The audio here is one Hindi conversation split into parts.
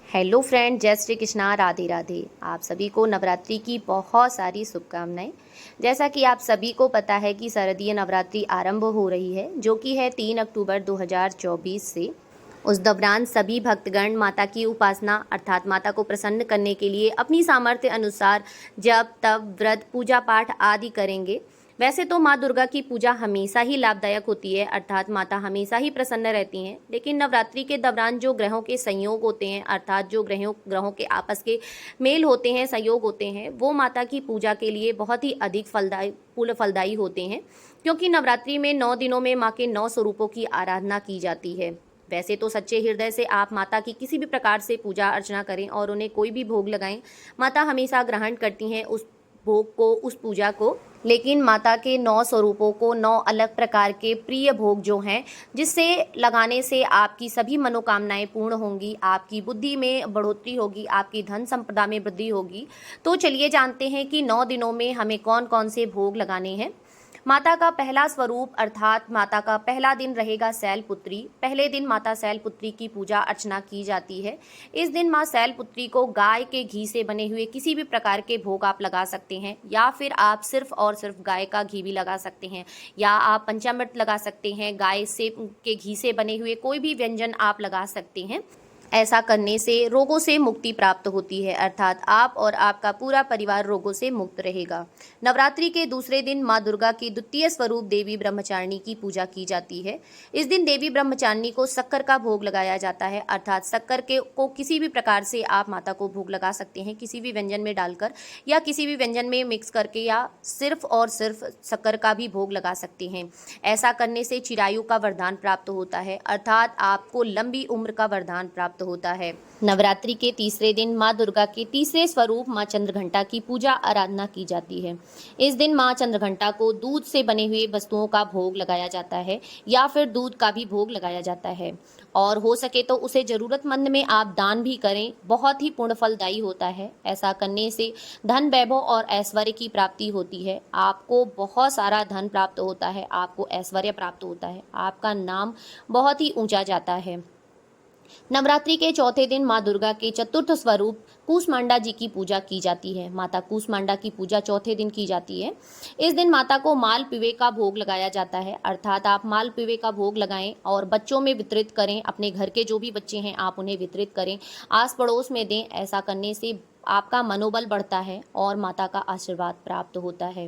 हेलो फ्रेंड, जय श्री कृष्णा, राधे राधे। आप सभी को नवरात्रि की बहुत सारी शुभकामनाएं। जैसा कि आप सभी को पता है कि शारदीय नवरात्रि आरंभ हो रही है, जो कि है 3 अक्टूबर 2024 से। उस दौरान सभी भक्तगण माता की उपासना अर्थात माता को प्रसन्न करने के लिए अपनी सामर्थ्य अनुसार जप तप व्रत पूजा पाठ आदि करेंगे। वैसे तो माँ दुर्गा की पूजा हमेशा ही लाभदायक होती है, अर्थात माता हमेशा ही प्रसन्न रहती हैं। लेकिन नवरात्रि के दौरान जो ग्रहों के संयोग होते हैं, अर्थात जो ग्रहों के आपस के मेल होते हैं, संयोग होते हैं, वो माता की पूजा के लिए बहुत ही अधिक फलदायी होते हैं। क्योंकि नवरात्रि में 9 दिनों में माँ के 9 स्वरूपों की आराधना की जाती है। वैसे तो सच्चे हृदय से आप माता की किसी भी प्रकार से पूजा अर्चना करें और उन्हें कोई भी भोग लगाएं, माता हमेशा ग्रहण करती हैं उस भोग को, उस पूजा को। लेकिन माता के 9 स्वरूपों को 9 अलग प्रकार के प्रिय भोग जो हैं, जिससे लगाने से आपकी सभी मनोकामनाएं पूर्ण होंगी, आपकी बुद्धि में बढ़ोतरी होगी, आपकी धन संपदा में वृद्धि होगी। तो चलिए जानते हैं कि 9 दिनों में हमें कौन कौन से भोग लगाने हैं। माता का पहला स्वरूप अर्थात माता का पहला दिन रहेगा शैलपुत्री। पहले दिन माता शैलपुत्री की पूजा अर्चना की जाती है। इस दिन माँ शैलपुत्री को गाय के घी से बने हुए किसी भी प्रकार के भोग आप लगा सकते हैं, या फिर आप सिर्फ और सिर्फ गाय का घी भी लगा सकते हैं, या आप पंचामृत लगा सकते हैं। गाय से के घी से बने हुए कोई भी व्यंजन आप लगा सकते हैं। ऐसा करने से रोगों से मुक्ति प्राप्त होती है, अर्थात आप और आपका पूरा परिवार रोगों से मुक्त रहेगा। नवरात्रि के दूसरे दिन माँ दुर्गा की द्वितीय स्वरूप देवी ब्रह्मचारिणी की पूजा की जाती है। इस दिन देवी ब्रह्मचारिणी को शक्कर का भोग लगाया जाता है, अर्थात शक्कर के को किसी भी प्रकार से आप माता को भोग लगा सकते हैं, किसी भी व्यंजन में डालकर या किसी भी व्यंजन में मिक्स करके, या सिर्फ और सिर्फ शक्कर का भी भोग लगा सकते हैं। ऐसा करने से चिरायु का वरदान प्राप्त होता है, अर्थात आपको लंबी उम्र का वरदान प्राप्त होता है। नवरात्रि के तीसरे दिन माँ दुर्गा के तीसरे स्वरूप माँ चंद्रघंटा की पूजा आराधना की जाती है। इस दिन माँ चंद्रघंटा को दूध से बने हुए वस्तुओं का भोग लगाया जाता है, या फिर दूध का भी भोग लगाया जाता है, और हो सके तो उसे जरूरतमंद में आप दान भी करें। बहुत ही पुण्य फलदायी होता है। ऐसा करने से धन वैभव और ऐश्वर्य की प्राप्ति होती है। आपको बहुत सारा धन प्राप्त होता है, आपको ऐश्वर्य प्राप्त होता है, आपका नाम बहुत ही ऊंचा जाता है। नवरात्रि के चौथे दिन माँ दुर्गा के चतुर्थ स्वरूप कूष्मांडा जी की पूजा की जाती है। माता कूष्मांडा की पूजा चौथे दिन की जाती है। इस दिन माता को मालपुए का भोग लगाया जाता है, अर्थात आप मालपुए का भोग लगाएं और बच्चों में वितरित करें। अपने घर के जो भी बच्चे हैं आप उन्हें वितरित करें, आस पड़ोस में दें। ऐसा करने से आपका मनोबल बढ़ता है और माता का आशीर्वाद प्राप्त होता है।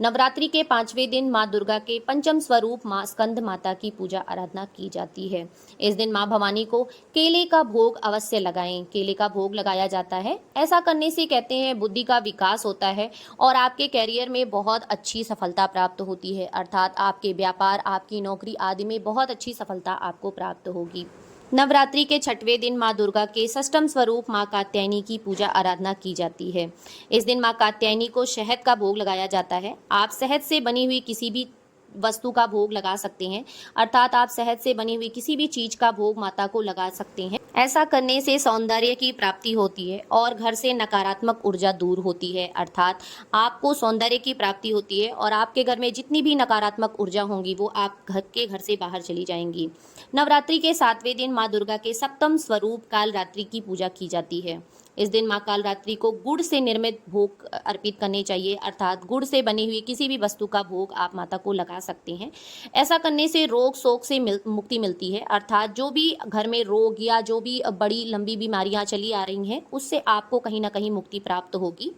नवरात्रि के 5वें दिन माँ दुर्गा के पंचम स्वरूप माँ स्कंद माता की पूजा आराधना की जाती है। इस दिन माँ भवानी को केले का भोग अवश्य लगाएं। केले का भोग लगाया जाता है। ऐसा करने से कहते हैं बुद्धि का विकास होता है और आपके कैरियर में बहुत अच्छी सफलता प्राप्त होती है, अर्थात आपके व्यापार, आपकी नौकरी आदि में बहुत अच्छी सफलता आपको प्राप्त होगी। नवरात्रि के 6वें दिन माँ दुर्गा के षष्ठम स्वरूप माँ कात्यायनी की पूजा आराधना की जाती है। इस दिन माँ कात्यायनी को शहद का भोग लगाया जाता है। आप शहद से बनी हुई किसी भी वस्तु का भोग लगा सकते हैं, अर्थात आप शहद से बनी हुई किसी भी चीज का भोग माता को लगा सकते हैं। ऐसा करने से सौंदर्य की प्राप्ति होती है और घर से नकारात्मक ऊर्जा दूर होती है, अर्थात आपको सौंदर्य की प्राप्ति होती है और आपके घर में जितनी भी नकारात्मक ऊर्जा होंगी वो आप घर से बाहर चली जाएंगी। नवरात्रि के 7वें दिन माँ दुर्गा के सप्तम स्वरूप कालरात्रि की पूजा की जाती है। इस दिन माँ कालरात्रि को गुड़ से निर्मित भोग अर्पित करने चाहिए, अर्थात गुड़ से बनी हुई किसी भी वस्तु का भोग आप माता को लगा सकते हैं। ऐसा करने से रोग शोक से मुक्ति मिलती है, अर्थात जो भी घर में रोग या जो भी बड़ी लंबी बीमारियां चली आ रही हैं उससे आपको कहीं ना कहीं मुक्ति प्राप्त होगी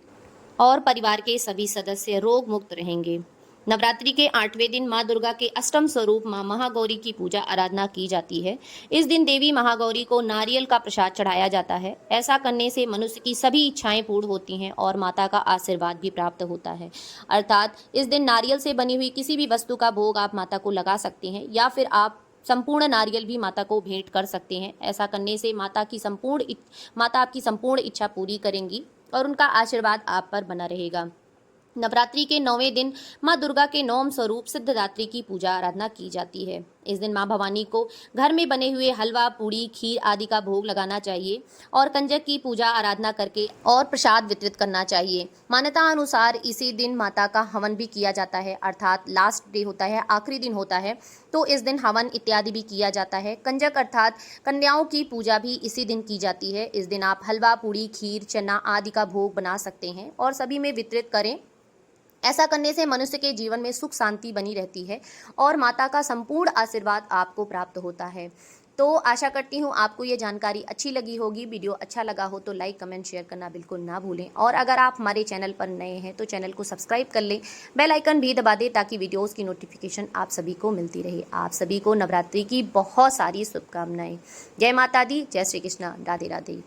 और परिवार के सभी सदस्य रोग मुक्त रहेंगे। नवरात्रि के 8वें दिन माँ दुर्गा के अष्टम स्वरूप माँ महागौरी की पूजा आराधना की जाती है। इस दिन देवी महागौरी को नारियल का प्रसाद चढ़ाया जाता है। ऐसा करने से मनुष्य की सभी इच्छाएं पूर्ण होती हैं और माता का आशीर्वाद भी प्राप्त होता है, अर्थात इस दिन नारियल से बनी हुई किसी भी वस्तु का भोग आप माता को लगा सकते हैं, या फिर आप संपूर्ण नारियल भी माता को भेंट कर सकते हैं। ऐसा करने से माता आपकी संपूर्ण इच्छा पूरी करेंगी और उनका आशीर्वाद आप पर बना रहेगा। नवरात्रि के 9वें दिन माँ दुर्गा के 9वें स्वरूप सिद्धदात्री की पूजा आराधना की जाती है। इस दिन मां भवानी को घर में बने हुए हलवा, पूड़ी, खीर आदि का भोग लगाना चाहिए और कंजक की पूजा आराधना करके और प्रसाद वितरित करना चाहिए। मान्यता अनुसार इसी दिन माता का हवन भी किया जाता है, अर्थात लास्ट डे होता है, आखिरी दिन होता है, तो इस दिन हवन इत्यादि भी किया जाता है। कंजक अर्थात कन्याओं की पूजा भी इसी दिन की जाती है। इस दिन आप हलवा, पूड़ी, खीर, चना आदि का भोग बना सकते हैं और सभी में वितरित करें। ऐसा करने से मनुष्य के जीवन में सुख शांति बनी रहती है और माता का संपूर्ण आशीर्वाद आपको प्राप्त होता है। तो आशा करती हूँ आपको ये जानकारी अच्छी लगी होगी। वीडियो अच्छा लगा हो तो लाइक, कमेंट, शेयर करना बिल्कुल ना भूलें और अगर आप हमारे चैनल पर नए हैं तो चैनल को सब्सक्राइब कर लें, बेल आइकन भी दबा दें ताकि वीडियोस की नोटिफिकेशन आप सभी को मिलती रहे। आप सभी को नवरात्रि की बहुत सारी शुभकामनाएं। जय माता दी, जय श्री कृष्णा, राधे राधे।